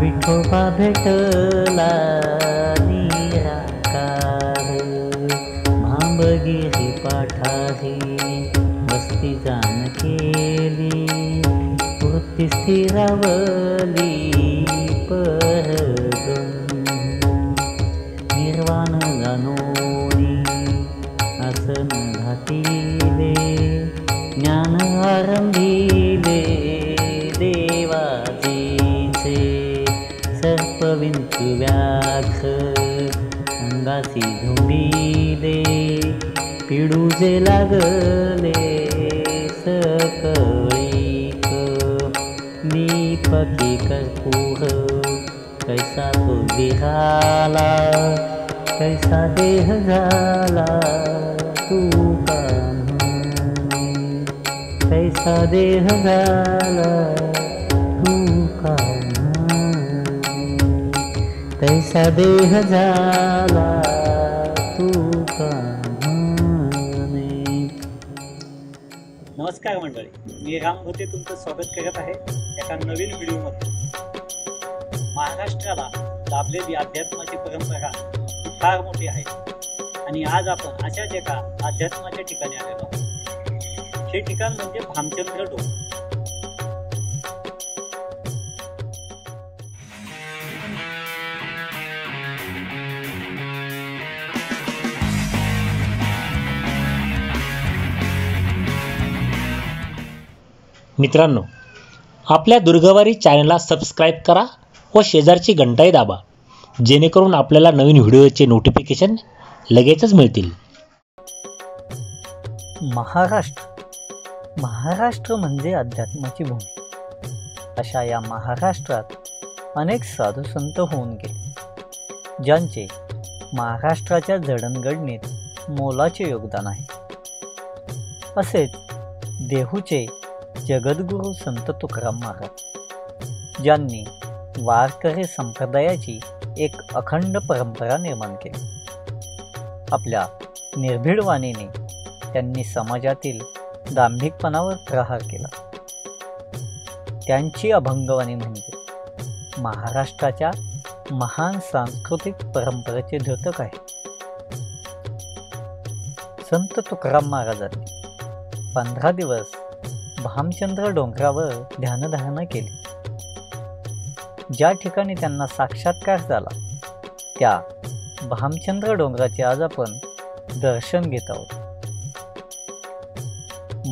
विठोबा भेटला निराकार, भांबगिरी पाठाही वस्ती जाण केली, वृत्ती स्थिरावली परदून, निर्वाण जाणोनी आसन घातिले, ज्ञान आरंभिले देवाजीचे, सर्पविंचू व्याघ्र अंगासी झुंबिले, पिडूजे लागले सकळीक, दीपकी कर्पूर कैसा तो विहाला, कैसा देह झाला तू कान्हा, कैसा देह झाला तू कान्हा, कैसा देह झाला तू कान्हा. नमस्कार मंडळी, मी राम होते तुमचं स्वागत करत आहे एका नवीन व्हिडिओमध्ये. महाराष्ट्राला लाभलेली अध्यात्माची परंपरा फार मोठी आहे आणि आज आपण अशाच एका अध्यात्माच्या ठिकाणी आलेलो आहोत. हे ठिकाण म्हणजे भामचंद्र डोंगर. मित्रांनो, आपल्या दुर्गावारी चॅनलला सबस्क्राईब करा व शेजारची घंटाही दाबा, जेणेकरून आपल्याला नवीन व्हिडिओचे नोटिफिकेशन लगेचच मिळतील. महाराष्ट्र म्हणजे अध्यात्माची भूमी. अशा या महाराष्ट्रात अनेक साधू संत होऊन गेले, ज्यांचे महाराष्ट्राच्या जडणघडणीत मोलाचे योगदान आहे. असेच देहूचे जगद्गुरू संत तुकाराम महाराज, ज्यांनी वारकरी संप्रदायाची एक अखंड परंपरा निर्माण केली. आपल्या निर्भीड वाणीने त्यांनी समाजातील दांभिकपणावर प्रहार केला. त्यांची अभंगवाणी म्हणजे महाराष्ट्राच्या महान सांस्कृतिक परंपरेचे द्योतक आहे. संत तुकाराम महाराजांनी 15 दिवस भामचंद्र डोंगरावर ध्यानधारणा केली. ज्या ठिकाणी त्यांना साक्षात्कार झाला त्या भामचंद्र डोंगराचे आज आपण दर्शन घेत आहोत.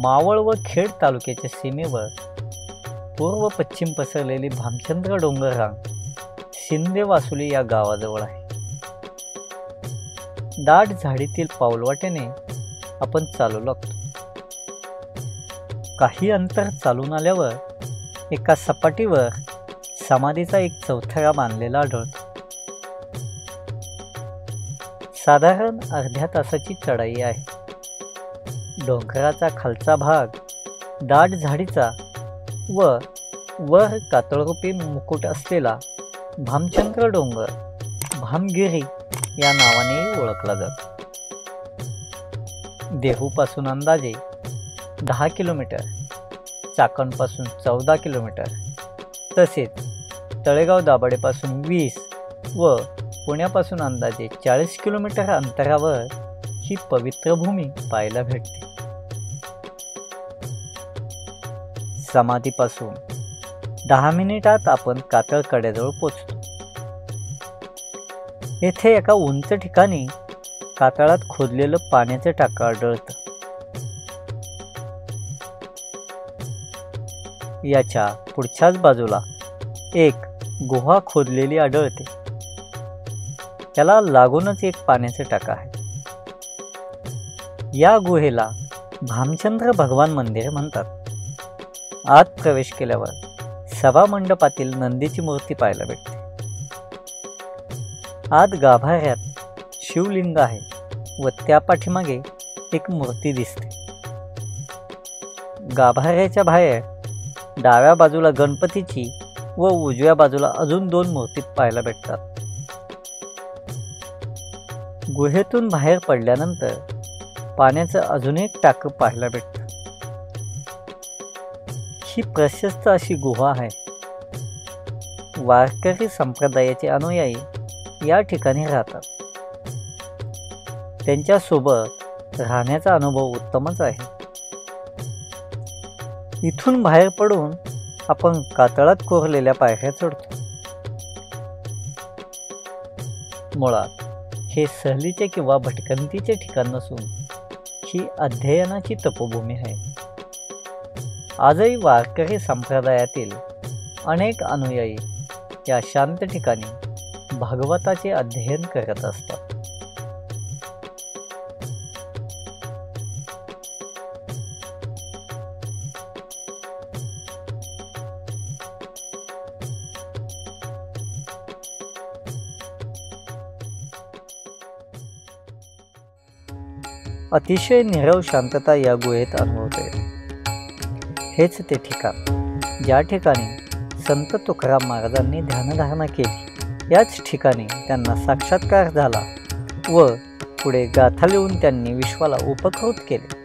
मावळ व खेड तालुक्याच्या सीमेवर पूर्व पश्चिम पसरलेली भामचंद्र डोंगर रांग शिंदे वासुली या गावाजवळ आहे. दाट झाडीतील पाऊलवाटेने आपण चालू लागतो. काही अंतर चालून आल्यावर एका सपाटीवर समाधीचा एक चौथरा बांधलेला आढळतो. साधारण अर्ध्या तासाची चढाई आहे. डोंगराचा खालचा भाग दाट झाडीचा व वर कातळरूपी मुकुट असलेला भामचंद्र डोंगर भामगिरी या नावाने ओळखला जातो. देहूपासून अंदाजे 10 किलोमीटर, चाकणपासून 14 किलोमीटर, तसेच तळेगाव दाभाडेपासून 20 व पुण्यापासून अंदाजे 40 किलोमीटर अंतरावर ही पवित्र भूमी पाहायला भेटते. समाधीपासून 10 मिनिटात आपण कातळ कड्याजवळ पोचतो. येथे एका उंच ठिकाणी कातळात खोदलेलं पाण्याचं टाकं आढळतं. याच्या पुढच्याच बाजूला एक गुहा खोदलेली आढळते. त्याला लागूनच एक पाण्याचं टाकं आहे. या गुहेला भामचंद्र भगवान मंदिर म्हणतात. आत प्रवेश केल्यावर सभामंडपातील नंदीची मूर्ती पाहायला भेटते. आत गाभाऱ्यात शिवलिंग आहे व त्या पाठीमागे एक मूर्ती दिसते. गाभाऱ्याच्या बाहेर डाव्या बाजूला गणपतीची व उजव्या बाजूला अजून 2 मूर्ती पाहायला भेटतात. गुहेतून बाहेर पडल्यानंतर पाण्याचं अजून एक टाकं पाहायला भेटतं. ही प्रशस्त अशी गुहा आहे. वारकरी संप्रदायाचे अनुयायी या ठिकाणी राहतात. त्यांच्यासोबत राहण्याचा अनुभव उत्तमच आहे. इथून बाहेर पडून आपण कातळात कोरलेल्या पायऱ्या चढतो. मुळात हे सहलीचे किंवा भटकंतीचे ठिकाण नसून ही अध्ययनाची तपोभूमी आहे. आजही वारकरी संप्रदायातील अनेक अनुयायी या शांत ठिकाणी भागवताचे अध्ययन करत असतात. अतिशय नीरव शांतता या गुहेत अनुभवता येते. हेच ते ठिकाण ज्या ठिकाणी संत तुकाराम महाराजांनी ध्यानधारणा केली. याच ठिकाणी त्यांना साक्षात्कार झाला व पुढे गाथा लिहून त्यांनी विश्वाला उपकृत केले.